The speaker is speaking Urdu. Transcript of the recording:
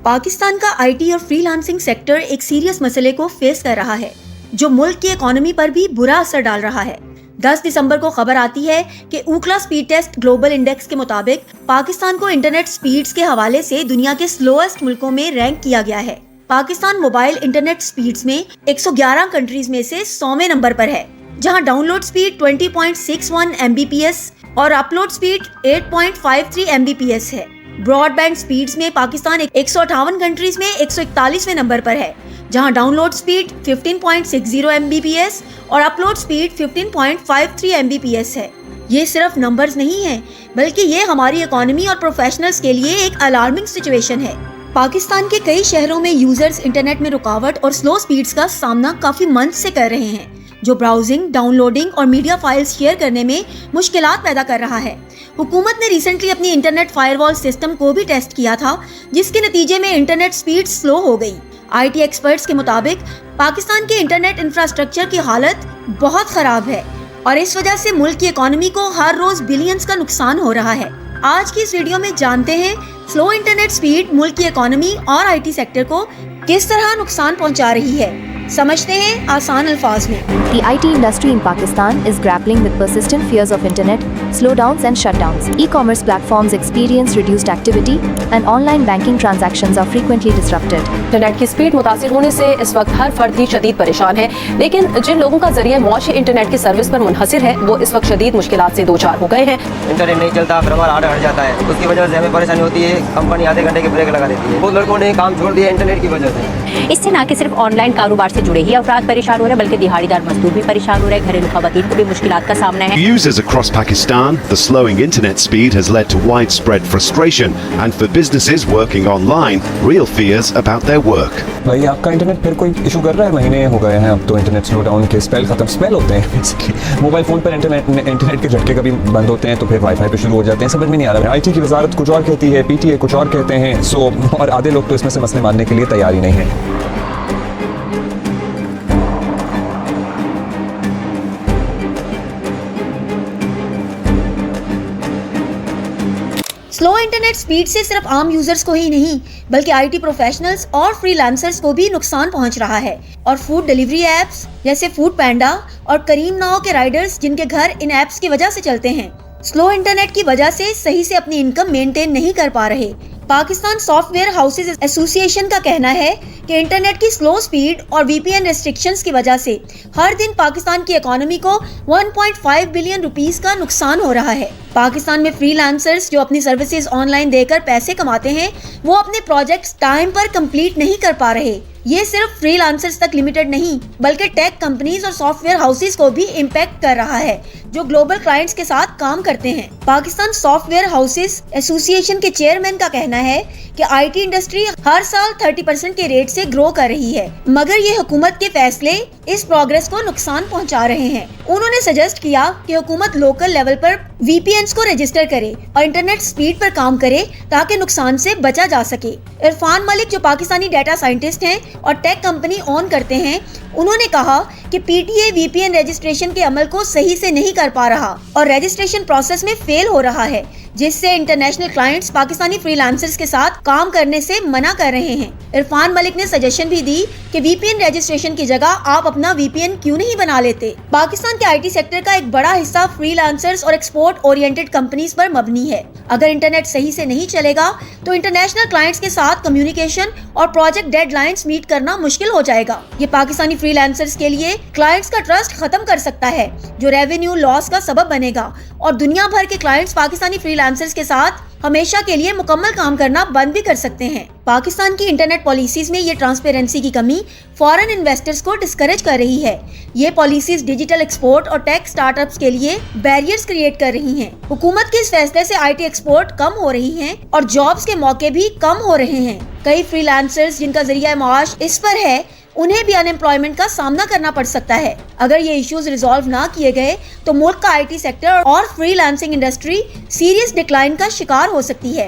پاکستان کا آئی ٹی اور فری لانسنگ سیکٹر ایک سیریس مسئلے کو فیس کر رہا ہے جو ملک کی اکانومی پر بھی برا اثر ڈال رہا ہے۔ 10 دسمبر کو خبر آتی ہے کہ اوکلا سپیڈ ٹیسٹ گلوبل انڈیکس کے مطابق پاکستان کو انٹرنیٹ سپیڈز کے حوالے سے دنیا کے سلوسٹ ملکوں میں رینک کیا گیا ہے۔ پاکستان موبائل انٹرنیٹ سپیڈز میں 111 کنٹریز میں سے 100ویں نمبر پر ہے، جہاں ڈاؤن لوڈ سپیڈ 20.61 Mbps اور اپلوڈ سپیڈ 8.53 Mbps ہے۔ براڈ بینڈ سپیڈز میں پاکستان 158 کنٹریز میں 141ویں نمبر پر ہے، جہاں ڈاؤن لوڈ سپیڈ 15.60 Mbps اور اپلوڈ سپیڈ 15.53 Mbps ہے۔ یہ صرف نمبرز نہیں ہیں بلکہ یہ ہماری اکانومی اور پروفیشنلز کے لیے ایک الارمنگ سچویشن ہے۔ پاکستان کے کئی شہروں میں یوزرز انٹرنیٹ میں رکاوٹ اور سلو سپیڈز کا سامنا کافی منتھ سے کر رہے ہیں، جو براؤزنگ، ڈاؤن لوڈنگ اور میڈیا فائلز شیئر کرنے میں مشکلات پیدا کر رہا ہے۔ حکومت نے ریسنٹلی اپنی انٹرنیٹ فائر وال سسٹم کو بھی ٹیسٹ کیا تھا، جس کے نتیجے میں انٹرنیٹ سپیڈ سلو ہو گئی۔ آئی ٹی ایکسپرٹس کے مطابق پاکستان کے انٹرنیٹ انفراسٹرکچر کی حالت بہت خراب ہے اور اس وجہ سے ملک کی اکانومی کو ہر روز بلینز کا نقصان ہو رہا ہے۔ آج کی اس ویڈیو میں جانتے ہیں سلو انٹرنیٹ سپیڈ ملک کی اکانومی اور آئی ٹی سیکٹر کو کس طرح نقصان پہنچا رہی ہے۔ سمجھتے ہیں آسان الفاظ میں۔ The IT industry in Pakistan is grappling with persistent fears of internet slowdowns and shutdowns. E-commerce platforms experience reduced activity and online banking transactions are frequently disrupted. Internet کی سپیڈ متاثر ہونے سے اس وقت ہر فرد ہی شدید پریشان ہے، لیکن جن لوگوں کا ذریعہ معاش انٹرنیٹ کی سروس پر منحصر ہے وہ اس وقت شدید مشکلات سے دوچار ہو گئے ہیں۔ انٹرنیٹ نہیں چلتا، پھر ہمارا آرڈر ہٹ جاتا ہے، اس کی وجہ سے ہمیں پریشانی ہوتی ہے۔ کمپنی آدھے گھنٹے کی بریک لگا دیتی ہے۔ بہت لڑکوں نے کام چھوڑ دیا انٹرنیٹ کی وجہ سے۔ اس سے نہ کہ صرف آن لائن کاروبار سے جڑے ہی افراد پریشان ہو رہے ہیں بلکہ دہاڑی دار مزدور بھی پریشان ہو رہے ہیں، گھریلو خواتین کو بھی مشکلات کا سامنا ہے۔ Users across Pakistan, the slowing internet speed has led to widespread frustration, and for businesses working online, real fears about their work. بھائی آپ کا انٹرنیٹ پھر کوئی ایشو کر رہا ہے؟ مہینے ہو گئے ہیں اب تو انٹرنیٹ سلو ڈاؤن کے اسپیل ہوتے ہیں بیسکلی۔ موبائل فون پر انٹرنیٹ کے جھٹکے کبھی بند ہوتے ہیں تو پھر وائی فائی پہ شروع ہو جاتے ہیں، سمجھ میں نہیں آ رہا ہے۔ آئی ٹی کی وزارت کچھ اور کہتی ہے، پی ٹی اے کچھ اور کہتے ہیں، اور آدھے لوگ تو اس میں سے مسئلے ماننے کے لیے تیار ہی نہیں ہیں۔ سلو انٹرنیٹ سپیڈ سے صرف عام یوزرز کو ہی نہیں بلکہ آئی ٹی پروفیشنلز اور فری لانسرز کو بھی نقصان پہنچ رہا ہے، اور فوڈ ڈیلیوری ایپس جیسے فوڈ پینڈا اور کریم ناؤ کے رائڈرز جن کے گھر ان ایپس کی وجہ سے چلتے ہیں، سلو انٹرنیٹ کی وجہ سے صحیح سے اپنی انکم مینٹین نہیں کر پا رہے۔ پاکستان سافٹ ویئر ہاؤسز ایسوسی ایشن کا کہنا ہے کہ انٹرنیٹ کی سلو سپیڈ اور وی پی این ریسٹرکشنز کی وجہ سے ہر دن پاکستان کی اکانومی کو 1.5 بلین روپیز کا نقصان ہو رہا ہے۔ پاکستان میں فری لانسرز جو اپنی سروسز آن لائن دے کر پیسے کماتے ہیں وہ اپنے پروجیکٹس ٹائم پر کمپلیٹ نہیں کر پا رہے۔ یہ صرف فری لانسرز تک لمیٹڈ نہیں بلکہ ٹیک کمپنیز اور سافٹ ویئر ہاؤسز کو بھی امپیکٹ کر رہا ہے جو گلوبل کلائنٹس کے ساتھ کام کرتے ہیں۔ پاکستان سافٹ ویئر ہاؤسز ایسوسی ایشن کے چیئرمین کا کہنا ہے کہ آئی ٹی انڈسٹری ہر سال 30% کے ریٹ سے گرو کر رہی ہے، مگر یہ حکومت کے فیصلے اس پروگریس کو نقصان پہنچا رہے ہیں۔ انہوں نے سجیسٹ کیا کہ حکومت لوکل لیول پر وی پی اینز کو رجسٹر کرے اور انٹرنیٹ سپیڈ پر کام کرے تاکہ نقصان سے بچا جا سکے۔ عرفان ملک جو پاکستانی ڈیٹا سائنٹسٹ ہیں اور ٹیک کمپنی اون کرتے ہیں، انہوں نے کہا کہ P T A V P N registration کے عمل کو صحیح سے نہیں کر پا رہا اور رجسٹریشن پروسیس میں فیل ہو رہا ہے، جس سے international clients Pakistani free lancers کے ساتھ کام کرنے سے منع کر رہے ہیں۔ عرفان ملک نے سجیشن بھی دی کہ وی پی این رجسٹریشن کی جگہ آپ اپنا وی پی این کیوں نہیں بنا لیتے۔ پاکستان کے آئی ٹی سیکٹر کا ایک بڑا حصہ فری لانسرز اور ایکسپورٹ اورینٹڈ کمپنیز پر مبنی ہے۔ اگر انٹرنیٹ صحیح سے نہیں چلے گا تو انٹرنیشنل کلائنٹس کے ساتھ کمیونیکیشن اور پروجیکٹ ڈیڈ لائنز میٹ کرنا مشکل ہو جائے گا۔ یہ پاکستانی فری لانسرز کے لیے کلائنٹس کا ٹرسٹ ختم کر سکتا ہے جو ریونیو لاس کا سبب بنے گا، اور دنیا بھر کے کلائنٹس پاکستانی فری لانسرز کے ساتھ ہمیشہ کے لیے مکمل کام کرنا بند بھی کر سکتے ہیں۔ پاکستان کی انٹرنیٹ پالیسیز میں یہ ٹرانسپیرنسی کی کمی فارن انویسٹرز کو ڈسکریج کر رہی ہے۔ یہ پالیسیز ڈیجیٹل ایکسپورٹ اور ٹیک سٹارٹ اپس کے لیے بیریئرز کریٹ کر رہی ہیں۔ حکومت کے اس فیصلے سے آئی ٹی ایکسپورٹ کم ہو رہی ہیں اور جابز کے موقع بھی کم ہو رہے ہیں۔ کئی فری لانسرز جن کا ذریعہ معاش اس پر ہے انہیں بھی ان ایمپلائمنٹ کا سامنا کرنا پڑ سکتا ہے۔ اگر یہ ایشوز ریزالو نہ کیے گئے تو ملک کا آئی ٹی سیکٹر اور free lancing industry serious decline کا شکار ہو سکتی ہے۔